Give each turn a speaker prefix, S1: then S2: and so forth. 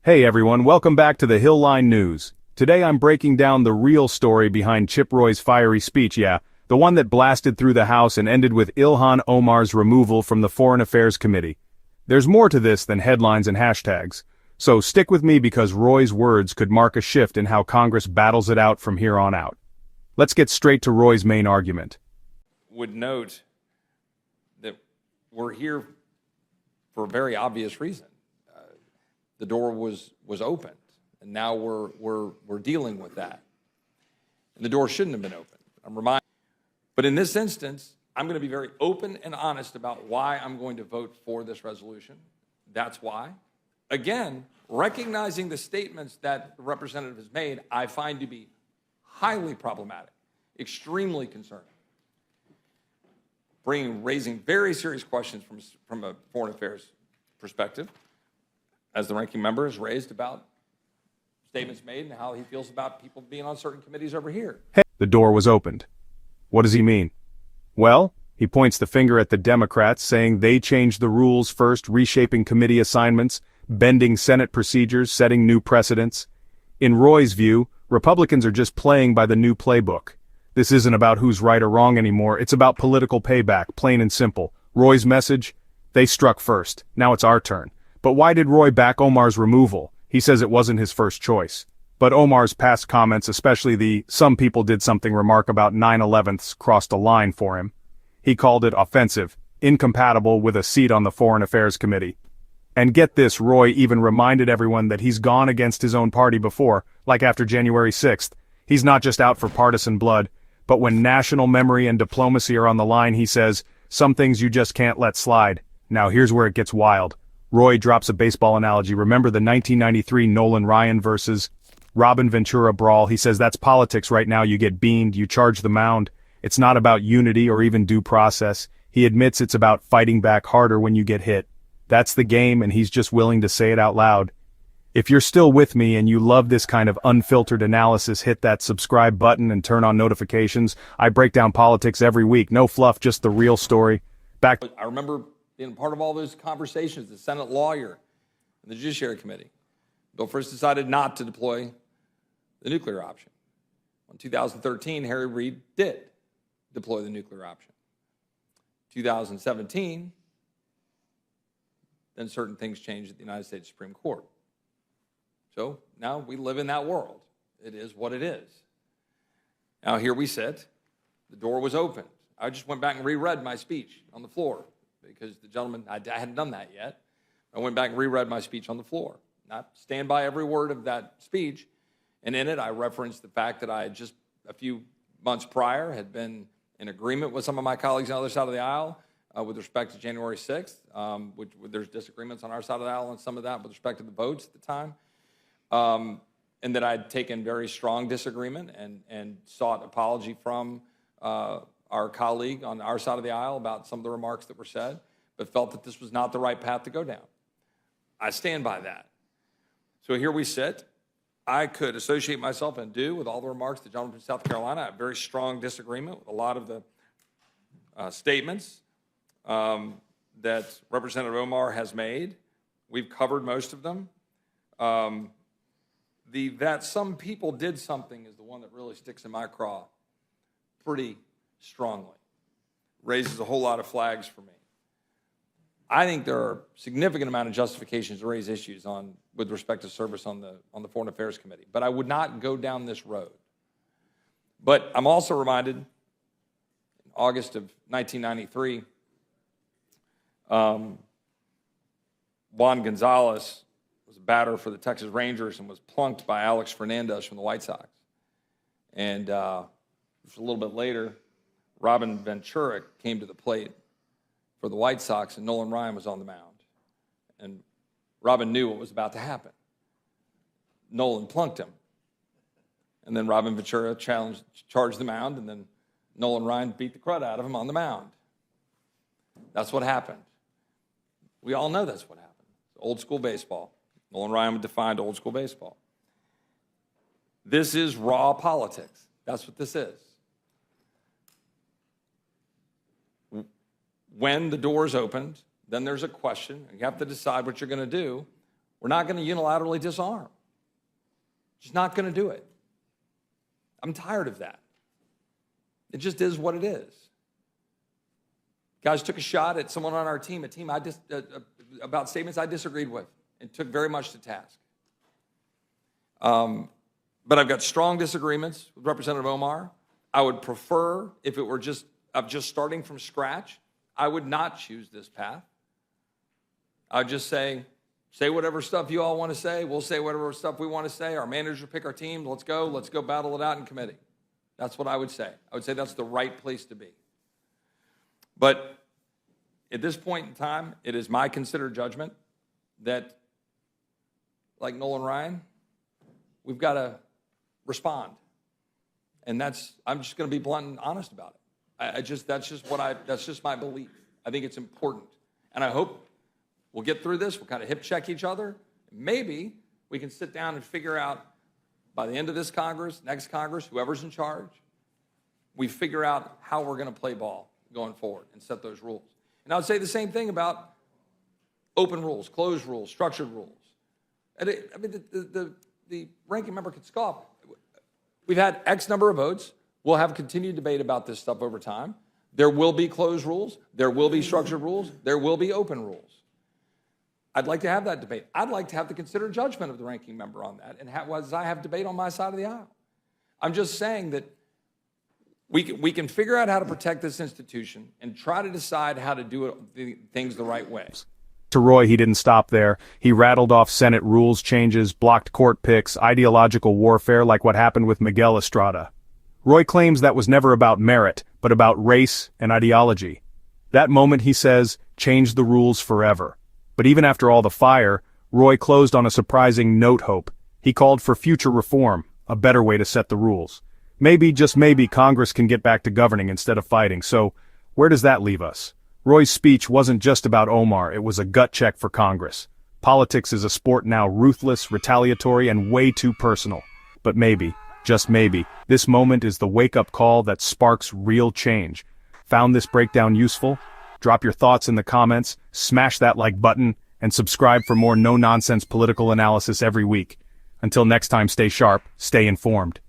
S1: Hey everyone, welcome back to the HillLine News. Today I'm breaking down the real story behind Chip Roy's fiery speech, the one that blasted through the House and ended with Ilhan Omar's removal from the Foreign Affairs Committee. There's more to this than headlines and hashtags. So stick with me because Roy's words could mark a shift in how Congress battles it out from here on out. Let's get straight to Roy's main argument.
S2: Would note that we're here for a very obvious reason. The door was opened, and now we're dealing with that. And the door shouldn't have been opened. I'm reminded. But in this instance, I'm going to be very open and honest about why I'm going to vote for this resolution. That's why. Again, recognizing the statements that the representative has made, I find to be highly problematic, extremely concerning, raising very serious questions from a foreign affairs perspective, as the ranking member has raised about statements made and how he feels about people being on certain committees over here.
S1: The door was opened. What does he mean? Well, he points the finger at the Democrats, saying they changed the rules first, reshaping committee assignments, bending Senate procedures, setting new precedents. In Roy's view, Republicans are just playing by the new playbook. This isn't about who's right or wrong anymore, it's about political payback, plain and simple. Roy's message? They struck first, now it's our turn. But why did Roy back Omar's removal? He says it wasn't his first choice. But Omar's past comments, especially the "some people did something remark about 9/11ths," crossed a line for him. He called it offensive, incompatible with a seat on the Foreign Affairs Committee. And get this, Roy even reminded everyone that he's gone against his own party before, like after January 6th. He's not just out for partisan blood, but when national memory and diplomacy are on the line, he says, some things you just can't let slide. Now here's where it gets wild. Roy drops a baseball analogy. Remember the 1993 Nolan Ryan versus Robin Ventura brawl? He says that's politics right now. You get beamed, you charge the mound. It's not about unity or even due process. He admits it's about fighting back harder when you get hit. That's the game, and he's just willing to say it out loud. If you're still with me and you love this kind of unfiltered analysis, hit that subscribe button and turn on notifications. I break down politics every week. No fluff, just the real story.
S2: I remember being part of all those conversations, the Senate lawyer and the Judiciary Committee. Bill first decided not to deploy the nuclear option. In 2013, Harry Reid did deploy the nuclear option. 2017, then certain things changed at the United States Supreme Court. So now we live in that world. It is what it is. Now here we sit. The door was opened. I just went back and reread my speech on the floor because the gentleman, I hadn't done that yet. I went back and reread my speech on the floor. I stand by every word of that speech. And in it, I referenced the fact that I had just a few months prior had been in agreement with some of my colleagues on the other side of the aisle with respect to January 6th, which there's disagreements on our side of the aisle on some of that with respect to the votes at the time. And that I'd taken very strong disagreement and sought apology from our colleague on our side of the aisle about some of the remarks that were said, but felt that this was not the right path to go down. I stand by that. So here we sit. I could associate myself and do with all the remarks the gentleman from South Carolina. I have very strong disagreement with a lot of the statements that Representative Omar has made. We've covered most of them. That some people did something is the one that really sticks in my craw pretty strongly. Raises a whole lot of flags for me. I think there are significant amount of justifications to raise issues with respect to service on the Foreign Affairs Committee, but I would not go down this road. But I'm also reminded, in August of 1993, Juan Gonzalez was a batter for the Texas Rangers and was plunked by Alex Fernandez from the White Sox. And just a little bit later, Robin Ventura came to the plate for the White Sox, and Nolan Ryan was on the mound. And Robin knew what was about to happen. Nolan plunked him. And then Robin Ventura charged the mound, and then Nolan Ryan beat the crud out of him on the mound. That's what happened. We all know that's what happened. Old school baseball. Nolan Ryan defined old school baseball. This is raw politics. That's what this is. When the door's opened, then there's a question, and you have to decide what you're going to do. We're not going to unilaterally disarm. Just not going to do it. I'm tired of that. It just is what it is. Guys took a shot at someone on our team, about statements I disagreed with and took very much to task. But I've got strong disagreements with Representative Omar. I would prefer, if it were just starting from scratch, I would not choose this path. I'd just say whatever stuff you all want to say. We'll say whatever stuff we want to say. Our managers will pick our team. Let's go battle it out in committee. That's what I would say. I would say that's the right place to be. But at this point in time, it is my considered judgment that, like Nolan Ryan, we've got to respond. And I'm just going to be blunt and honest about it. That's just my belief. I think it's important. And I hope we'll get through this. We'll kind of hip check each other. Maybe we can sit down and figure out by the end of this Congress, next Congress, whoever's in charge, we figure out how we're going to play ball going forward and set those rules. And I would say the same thing about open rules, closed rules, structured rules. And the ranking member could scoff. We've had X number of votes. We'll have continued debate about this stuff over time. There will be closed rules. There will be structured rules. There will be open rules. I'd like to have that debate. I'd like to have the considered judgment of the ranking member on that, and as I have debate on my side of the aisle. I'm just saying that we can figure out how to protect this institution and try to decide how to do things the right way.
S1: To Roy, he didn't stop there. He rattled off Senate rules changes, blocked court picks, ideological warfare like what happened with Miguel Estrada. Roy claims that was never about merit, but about race and ideology. That moment, he says, changed the rules forever. But even after all the fire, Roy closed on a surprising note hope. He called for future reform, a better way to set the rules. Maybe, just maybe, Congress can get back to governing instead of fighting. So, where does that leave us? Roy's speech wasn't just about Omar, it was a gut check for Congress. Politics is a sport now ruthless, retaliatory, and way too personal. But maybe, just maybe, this moment is the wake-up call that sparks real change. Found this breakdown useful? Drop your thoughts in the comments, smash that like button, and subscribe for more no-nonsense political analysis every week. Until next time, stay sharp, stay informed.